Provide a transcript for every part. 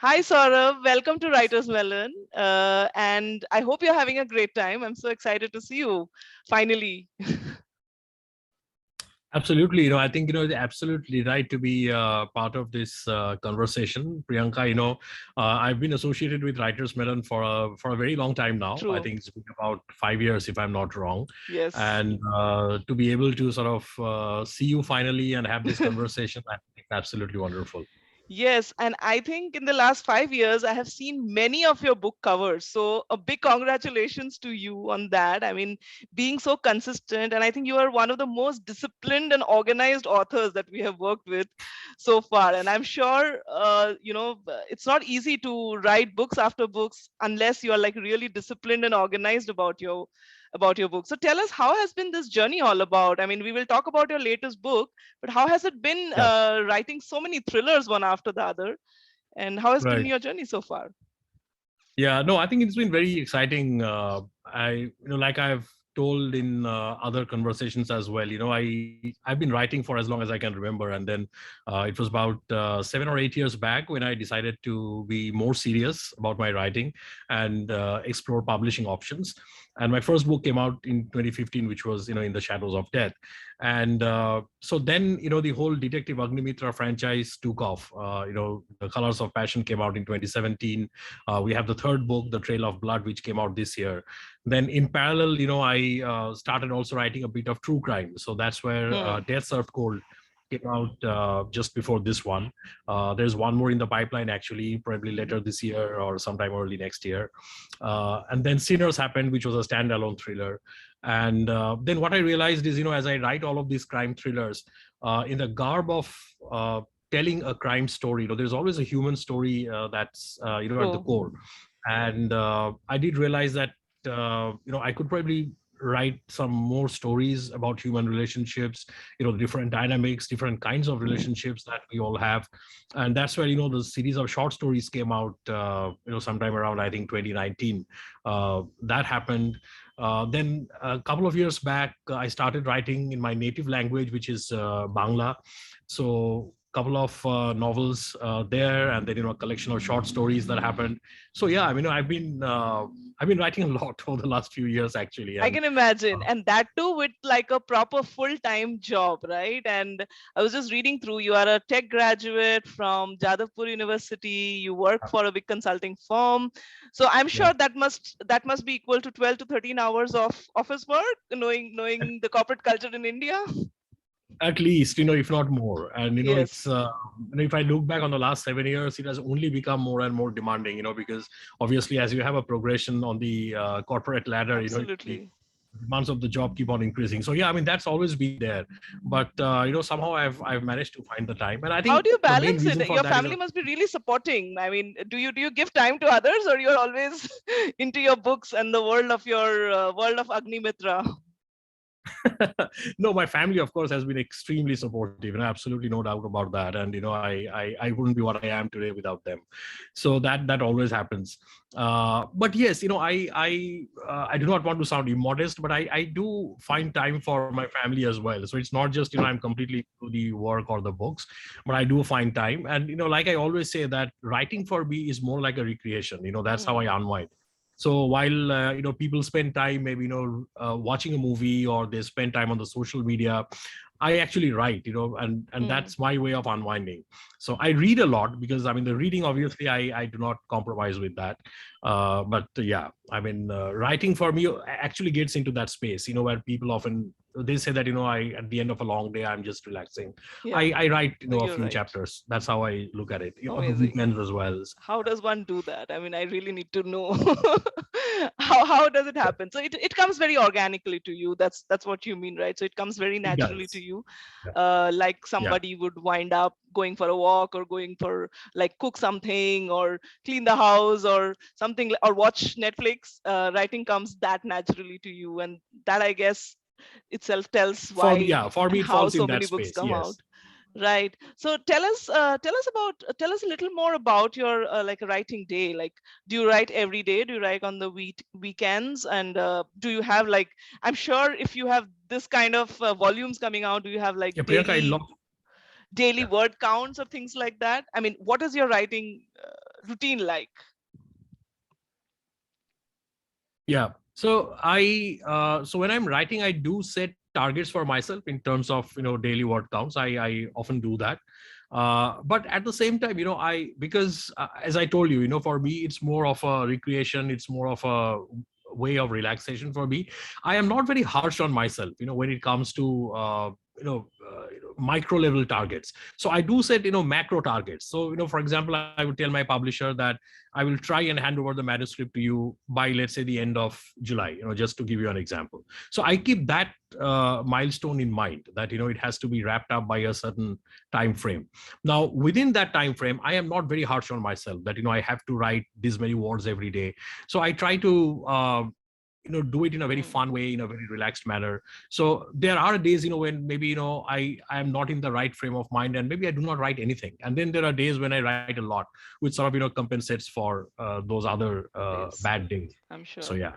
Hi, Sourabh. Welcome to Writersmelon. And I hope you're having a great time. I'm so excited to see you finally. Absolutely. I think, it's absolutely right to be part of this conversation. Priyanka, I've been associated with Writersmelon for a very long time now. I True. think it's been about 5 years, if I'm not wrong. Yes. And to be able to sort of see you finally and have this conversation, I think it's absolutely wonderful. Yes, and I think in the last 5 years, I have seen many of your book covers. So a big congratulations to you on that. I mean, being so consistent, and I think you are one of the most disciplined and organized authors that we have worked with so far. And I'm sure, it's not easy to write books after books unless you are like really disciplined and organized about your book. So tell us, how has been this journey all about? I mean, we will talk about your latest book, but how has it been Yeah, writing so many thrillers one after the other? And how has been right. your journey so far? Yeah, no, I think it's been very exciting. Like I've told in other conversations as well, I've been writing for as long as I can remember. And then it was about 7 or 8 years back when I decided to be more serious about my writing and explore publishing options. And my first book came out in 2015, which was, In the Shadows of Death. And so then, the whole Detective Agnimitra franchise took off. The Colors of Passion came out in 2017. We have the third book, The Trail of Blood, which came out this year. Then in parallel, I started also writing a bit of true crime. So that's where Hmm. Death Served Cold came out just before this one. There's one more in the pipeline, actually, probably later this year or sometime early next year. And then Sinners happened, which was a standalone thriller. And then what I realized is, as I write all of these crime thrillers, in the garb of telling a crime story, there's always a human story that's at the True. core. And I did realize that I could probably write some more stories about human relationships, different dynamics, different kinds of relationships that we all have. And that's where the series of short stories came out sometime around, I think, 2019. That happened. Then a couple of years back, I started writing in my native language, which is Bangla. So couple of novels there, and then a collection of short stories that happened. So yeah, I mean, I've been writing a lot over the last few years, actually. I And can imagine. uh, And that too with like a proper full-time job, right? And I was just reading through, you are a tech graduate from Jadavpur University, you work for a big consulting firm. So I'm yeah, sure that must be equal to 12 to 13 hours of office work, knowing the corporate culture in India. at least, if not more. And it's Yes, if I look back on the last 7 years, it has only become more and more demanding, because obviously as you have a progression on the corporate ladder, the absolutely. demands of the job keep on increasing. So yeah, I mean, that's always been there. But somehow I've managed to find the time. And I How think do you the main balance reason it? for Your that is family must be really supporting. I mean, do you give time to others, or you're always into your books and the world of your world of Agnimitra? no, my family, of course, has been extremely supportive, and absolutely no doubt about that. And I wouldn't be what I am today without them. So that always happens. But yes, I do not want to sound immodest, but I do find time for my family as well. So it's not just I'm completely to the work or the books, but I do find time. And like I always say, that writing for me is more like a recreation. That's how Hmm. I unwind. So while people spend time maybe watching a movie, or they spend time on the social media, I actually write, and Hmm. that's my way of unwinding. So I read a lot, because I mean, the reading, obviously, I do not compromise with that. But yeah, I mean, writing for me actually gets into that space, where people often, they say that I, at the end of a long day, I'm just relaxing. Yeah. I write So a you're few right. chapters. That's how I look at it, on the Amazing. weekends as well. How does one do that? I mean, I really need to know. How does it happen? So it comes very organically to you. That's what you mean, right? So it comes very It naturally to does. you, Yeah. like Yeah. somebody would wind up going for a walk, or going for like cook something, or clean the house, or something, or watch Netflix. Writing comes that naturally to you, and that, I guess, itself tells For me, why yeah, for and me, it how falls so in many that books space. come out. Yes. Right. So tell us a little more about your like a writing day. Like, do you write every day? Do you write on the weekends? And do you have like, I'm sure if you have this kind of volumes coming out, do you have like Yeah, Priyanka, I love. daily Yeah. word counts or things like that? I mean, what is your writing routine like? Yeah. So when I'm writing, I do set targets for myself in terms of daily word counts. I often do that. But at the same time, I because as I told you, for me it's more of a recreation. It's more of a way of relaxation for me. I am not very harsh on myself, when it comes to micro level targets. So I do set macro targets. So for example, I would tell my publisher that I will try and hand over the manuscript to you by, let's say, the end of July, just to give you an example. So I keep that milestone in mind, that it has to be wrapped up by a certain time frame. Now within that time frame, I am not very harsh on myself that I have to write this many words every day. So I try to do it in a very Hmm. fun way, in a very relaxed manner. So there are days when maybe I am not in the right frame of mind, and maybe I do not write anything. And then there are days when I write a lot, which sort of compensates for those other Days, bad days. I'm So sure. yeah.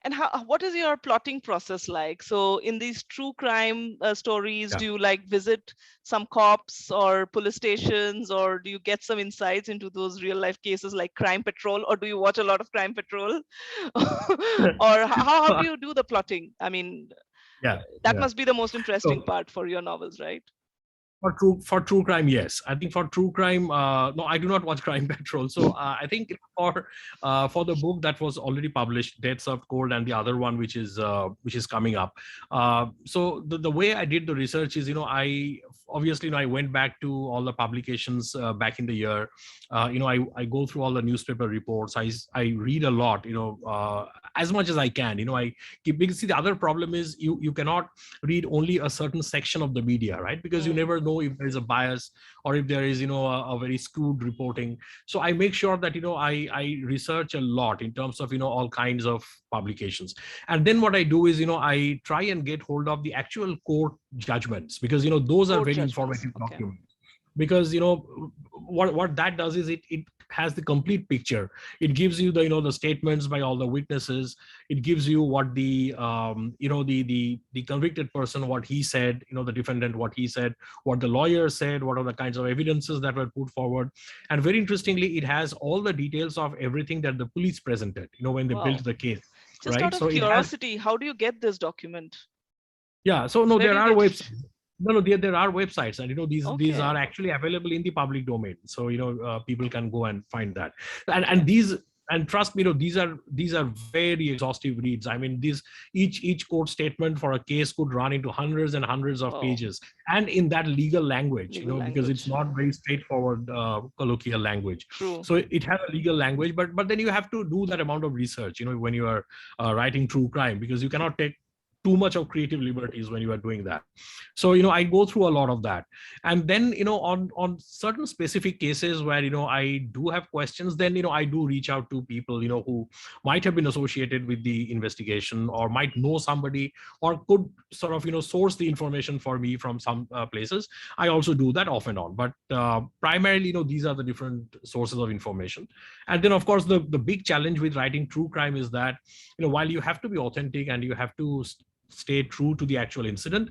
And what is your plotting process like? So in these true crime stories, Yeah. do you like visit some cops or police stations, or do you get some insights into those real life cases like Crime Patrol, or do you watch a lot of Crime Patrol? Or how do you do the plotting? I mean, Yeah. that Yeah. must be the most interesting So part for your novels, right? for true crime, yes. I think for true crime, no, I do not watch Crime Patrol. So I think for the book that was already published, Death Served Cold, and the other one which is coming up. So the way I did the research is, I obviously, I went back to all the publications back in the year. I go through all the newspaper reports. I read a lot, as much as I can. I keep, because see, the other problem is you cannot read only a certain section of the media, right? Because you Hmm. never know if there is a bias, or if there is a very skewed reporting. So I make sure that I research a lot in terms of all kinds of publications. And then what I do is I try and get hold of the actual court judgments, because those are Court very judgments. informative Okay. documents. Because what that does is it has the complete picture. It gives you the statements by all the witnesses. It gives you what the convicted person, what he said, the defendant, what he said, what the lawyer said, what are the kinds of evidences that were put forward. And very interestingly, it has all the details of everything that the police presented when they built Wow. the case. Just out Right. So of it has. curiosity, how do you get this document? Yeah. So no, Where do there you are get? websites. No, there are websites, and these Okay. are actually available in the public domain. So people can go and find that. and Okay. and these and trust me, these are very exhaustive reads. I mean, these each court statement for a case could run into hundreds and hundreds of Wow. pages, and in that legal language, Legal because it's language. not very straightforward colloquial language. True. So it has a legal language, but then you have to do that amount of research, when you are writing true crime, because you cannot take too much of creative liberties when you are doing that. So I go through a lot of that. And then on certain specific cases where I do have questions, then I do reach out to people who might have been associated with the investigation, or might know somebody, or could sort of source the information for me from some places. I also do that off and on, but primarily these are the different sources of information. And then of course the big challenge with writing true crime is that while you have to be authentic and you have to stay true to the actual incident,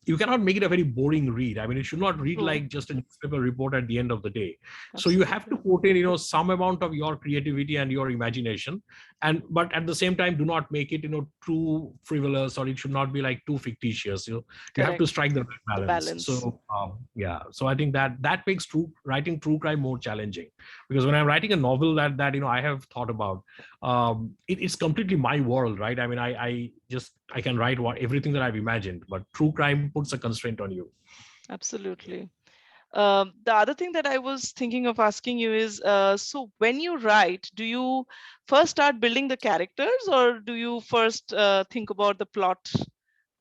you cannot make it a very boring read. I mean, it should not read True. like just a newspaper report at the end of the day. So you have to Absolutely. put in some amount of your creativity and your imagination, and but at the same time do not make it too frivolous, or it should not be like too fictitious. You have to Correct. strike the right The balance. balance. So yeah, so I think that makes writing true crime more challenging, because when I'm writing a novel that I have thought about, it's completely my world, right? I mean, I can write everything that I've imagined, but true crime puts a constraint on you. Absolutely. The other thing that I was thinking of asking you is, so when you write, do you first start building the characters, or do you first think about the plot?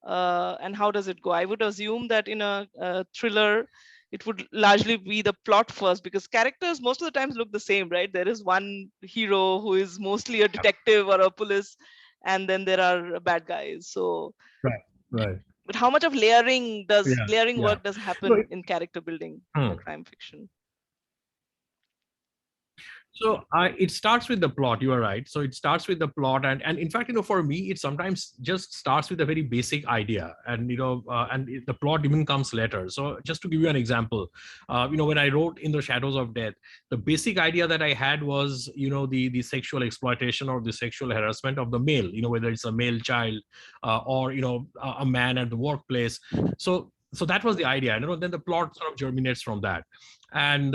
And how does it go? I would assume that in a thriller, it would largely be the plot first, because characters most of the times look the same, right? There is one hero who is mostly a detective or a police, and then there are bad guys. So, Right, right. but how much of Yeah, layering yeah. work does No, happen in character building in a hmm. crime fiction? So it starts with the plot. You are right. So it starts with the plot, and in fact, for me, it sometimes just starts with a very basic idea, and the plot even comes later. So just to give you an example, when I wrote In the Shadows of Death, the basic idea that I had was, the sexual exploitation or the sexual harassment of the male, whether it's a male child, or a man at the workplace. So that was the idea, then the plot sort of germinates from that. And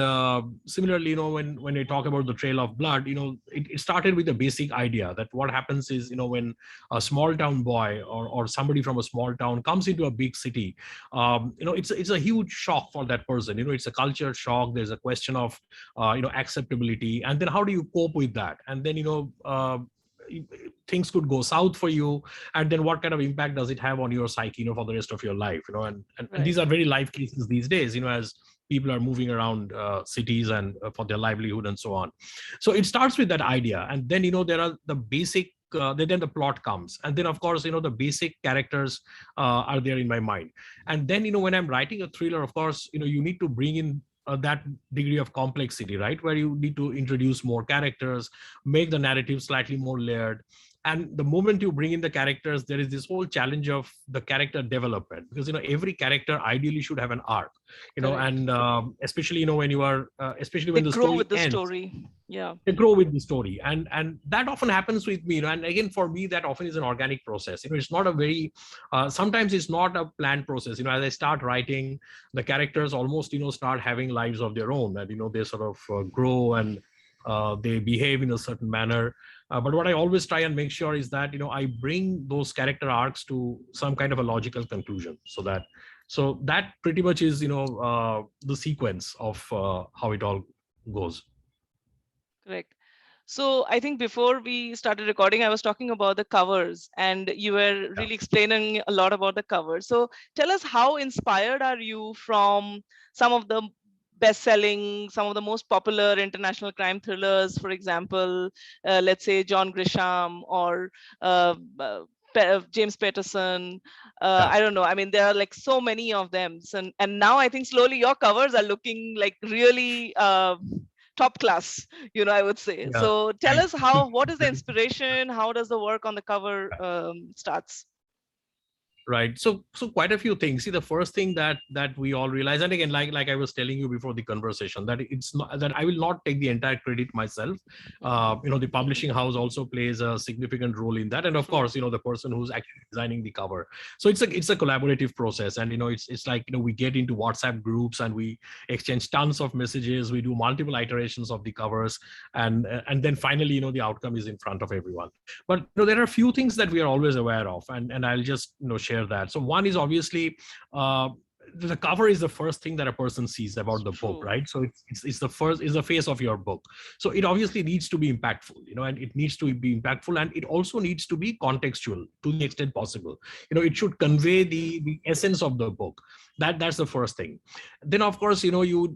similarly, when we talk about the Trail of Blood, it started with a basic idea that what happens is, when a small town boy or somebody from a small town comes into a big city, it's a huge shock for that person. It's a culture shock. There's a question of acceptability, and then how do you cope with that? And then things could go south for you, and then what kind of impact does it have on your psyche, for the rest of your life? And these Right. are very life cases these days, as people are moving around cities and for their livelihood and so on. So it starts with that idea, and then there are the basic then the plot comes, and then of course the basic characters are there in my mind. And then when I'm writing a thriller, of course you need to bring in that degree of complexity, right, where you need to introduce more characters, make the narrative slightly more layered. And the moment you bring in the characters, there is this whole challenge of the character development, because every character ideally should have an arc, Correct. and especially when you are especially They when the grow story with the ends, story. Yeah. they grow with the story. And that often happens with me, and again, for me, that often is an organic process. It's not a very sometimes it's not a planned process. As I start writing, the characters almost start having lives of their own, and they sort of grow, and they behave in a certain manner. But what I always try and make sure is that I bring those character arcs to some kind of a logical conclusion, so that pretty much is the sequence of how it all goes. Correct. So I think before we started recording, I was talking about the covers, and you were Yeah. really explaining a lot about the covers. So tell us, how inspired are you from some of the best-selling, some of the most popular international crime thrillers, for example, let's say John Grisham or uh, uh, James Patterson. Yeah. I don't know. I mean, there are like so many of them. And now I think slowly your covers are looking like really top class, I would say. Yeah. So tell Thanks. us, what is the inspiration? How does the work on the cover starts? Right. So quite a few things. See, the first thing that we all realize, and again, like I was telling you before the conversation, that it's not that I will not take the entire credit myself. Mhm. The publishing house also plays a significant role in that, and of True. course, the person who's actually designing the cover. So it's a collaborative process, and it's like we get into WhatsApp groups and we exchange tons of messages. We do multiple iterations of the covers, and then finally, the outcome is in front of everyone. But there are a few things that we are always aware of, and I'll just share that. So one is obviously uh, the cover is the first thing that a person sees about It's the book, true. right? So it's the first, is the face of your book. So it obviously needs to be impactful, and it needs to be impactful, and it also needs to be contextual to the extent possible. It should convey the essence of the book. That's the first thing. Then of course, you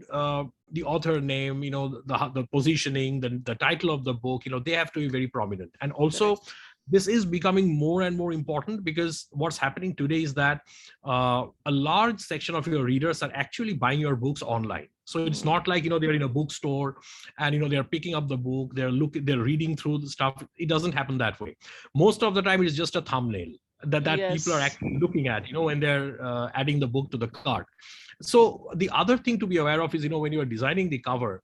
the author name, the positioning, the title of the book, they have to be very prominent. And also, Correct. this is becoming more and more important, because what's happening today is that a large section of your readers are actually buying your books online. So it's Mm. not like they're in a bookstore and they're picking up the book, they're reading through the stuff. It doesn't happen that way. Most of the time it's just a thumbnail that people are Yes. actually looking at when they're adding the book to the cart. So the other thing to be aware of is when you are designing the cover,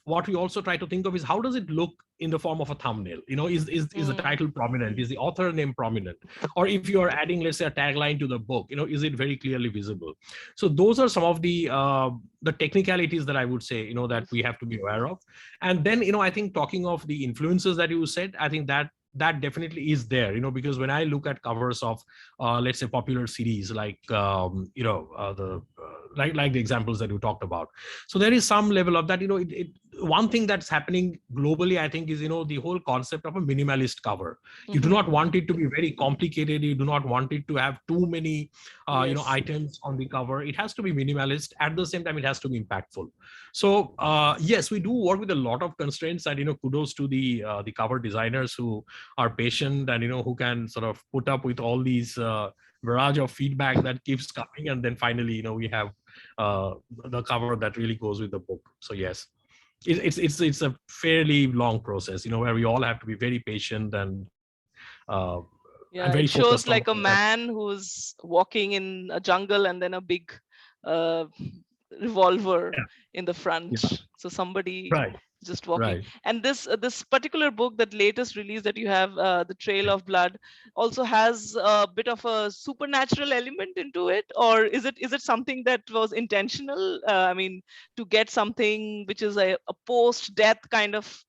what we also try to think of is, how does it look in the form of a thumbnail? Is the Mm. title prominent? Is the author name prominent? Or if you are adding, let's say, a tagline to the book, is it very clearly visible? So those are some of the technicalities that I would say that we have to be aware of. And then I think, talking of the influences that you said, I think that definitely is there, because when I look at covers of let's say popular series, like the like the examples that you talked about. So there is some level of that. One thing that's happening globally, I think, is the whole concept of a minimalist cover. You do not Mhm. want it to be very complicated. You do not want it to have too many Yes. items on the cover. It has to be minimalist. At the same time, it has to be impactful. So yes, we do work with a lot of constraints, and kudos to the cover designers who are patient, and who can sort of put up with all these barrage of feedback that keeps coming, and then finally we have uh, the cover that really goes with the book. So yes. it's a fairly long process, where we all have to be very patient and very Yeah, it focused on shows what like a we're writing. man who's walking in a jungle and then a big uh, revolver Yeah, in the yeah, front. So somebody right, just walking. right. And this particular book, that latest release that you have, The Trail of Blood, also has a bit of a supernatural element into it, or is it something that was intentional? I mean, to get something which is a post-death kind of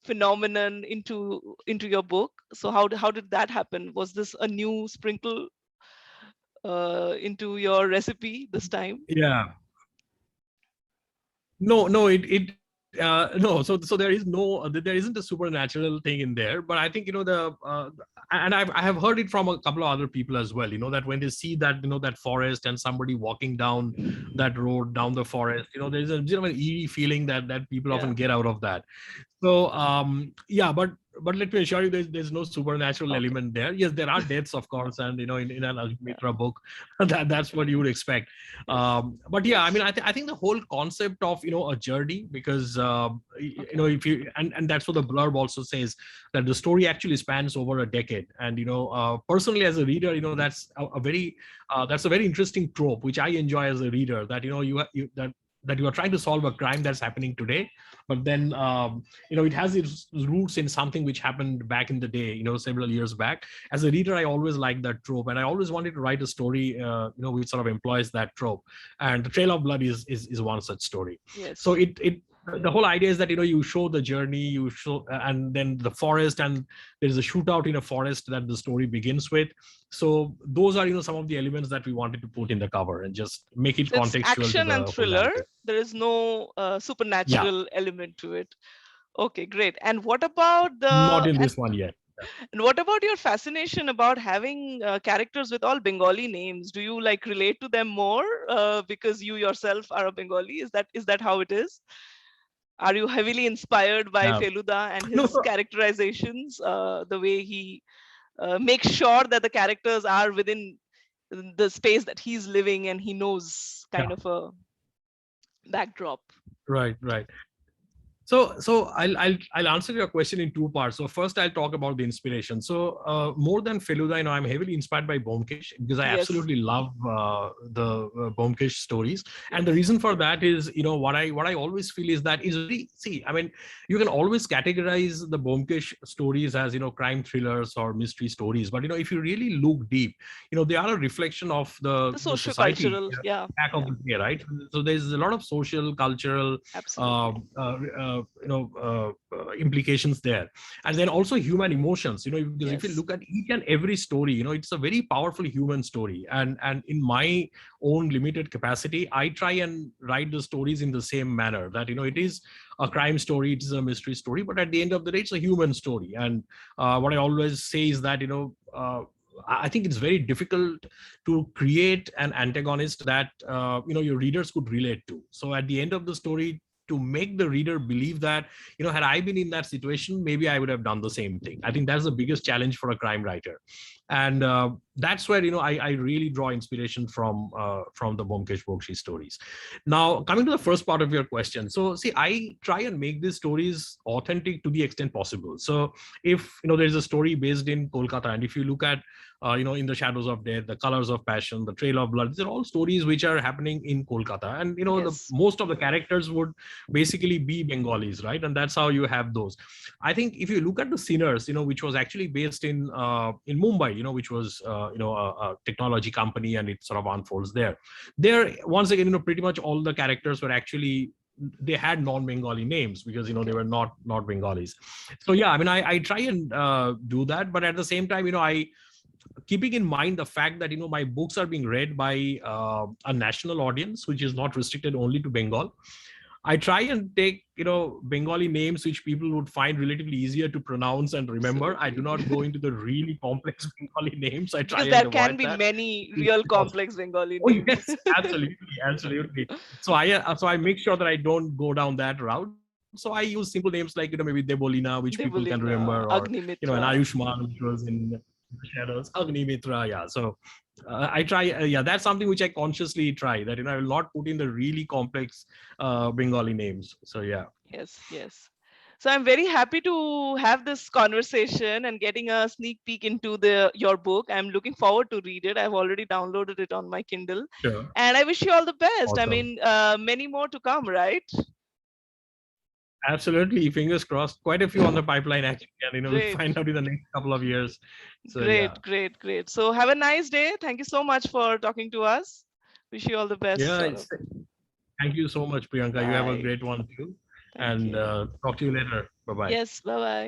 phenomenon into your book. So how did that happen? Was this a new sprinkle into your recipe this time? Yeah. No, no. So there is there isn't a supernatural thing in there. But I think and I have heard it from a couple of other people as well. That when they see that that forest and somebody walking down that road down the forest, there's a an eerie feeling that people Yeah. often get out of that. So yeah, but let me assure you, there's no supernatural Okay. element there. Yes, there are deaths, of course, and in an Yeah. Mitra book, that's what you would expect. Yes. But yeah, I mean, I think the whole concept of a journey, because Okay. if you and that's what the blurb also says, that the story actually spans over a decade. And personally as a reader, that's a very interesting trope which I enjoy as a reader, that that you are trying to solve a crime that's happening today, but then it has its roots in something which happened back in the day, several years back. As a reader, I always liked that trope, and I always wanted to write a story which sort of employs that trope. And The Trail of Blood is one such story. So Yes. it the whole idea is that you show the journey, you show, and then the forest, and there's a shootout in a forest that the story begins with. So those are some of the elements that we wanted to put in the cover and just make it So it's contextual to action and the whole thriller. narrative. There is no Yeah, supernatural element to it. Okay, great. And what about not the in this one yet. and what about your fascination about having characters with all Bengali names? Do you like relate to them more because you yourself are a Bengali? Is that how it is? Are you heavily inspired by Yeah. Feluda and No, his characterizations, the way he makes sure that the characters are within the space that he's living and he knows kind yeah, of a backdrop? right, right. So I'll answer your question in two parts. So first, I'll talk about the inspiration. So more than Feluda, I'm heavily inspired by Bomkesh, because I Yes, absolutely love the Bomkesh stories. And the yes, reason for that is, what I always feel is that is very, see, I mean, you can always categorize the Bomkesh stories as crime thrillers or mystery stories, but if you really look deep, they are a reflection of the the society socio-cultural. Yeah, back of yeah, the day, right? So there's a lot of social, cultural uh, absolutely. implications there, and then also human emotions, because if you Yes, look at each and every story, it's a very powerful human story. And in my own limited capacity, I try and write the stories in the same manner, that it is a crime story, it is a mystery story, but at the end of the day, it's a human story. And what I always say is that I think it's very difficult to create an antagonist that your readers could relate to. So at the end of the story, to make the reader believe that, had I been in that situation, maybe I would have done the same thing. I think that's the biggest challenge for a crime writer. And that's where I really draw inspiration from the Bomkesh Bokshi stories. Now, coming to the first part of your question, so see, I try and make these stories authentic to the extent possible. So if there's a story based in Kolkata, and if you look at In the Shadows of Death, The Colors of Passion, The Trail of Blood, these are all stories which are happening in Kolkata, and the yes, most of the characters would basically be Bengalis, right? And that's how you have those. I think if you look at the Sinners, which was actually based in Mumbai, which was a technology company, and it sort of unfolds there. There, once again, pretty much all the characters were actually, they had non-Bengali names, because they okay, were not Bengalis. So yeah, I mean, I try and do that, but at the same time, I keeping in mind the fact that my books are being read by a national audience, which is not restricted only to Bengal. I try and take Bengali names which people would find relatively easier to pronounce and remember. I do absolutely. not go into the really complex Bengali names. I try Because and there can avoid be that. many real Because, complex Bengali oh names. yes, absolutely, absolutely. So I make sure that I don't go down that route. So I use simple names like maybe Debolina, which people can remember, Devolina, or an Agnimitra. Ayushman, which was in shadows, Agni Mitra. Yeah. So I try. Yeah, that's something which I consciously try. That I will not put in the really complex Bengali names. So yeah. Yes, yes. So I'm very happy to have this conversation and getting a sneak peek into the your book. I'm looking forward to read it. I've already downloaded it on my Kindle, Sure. and I wish you all the best. I Awesome. mean, many more to come, right? Absolutely. Fingers crossed. Quite a few on the pipeline actually, and we'll Great, find out in the next couple of years. So yeah. great, great, great. So have a nice day. Thank you so much for talking to us. Wish you all the best, Yeah. Saurabh. Thank you so much, Priyanka. You have a Bye. great one too. Thank And you. talk to you later. Bye bye. Yes, bye bye.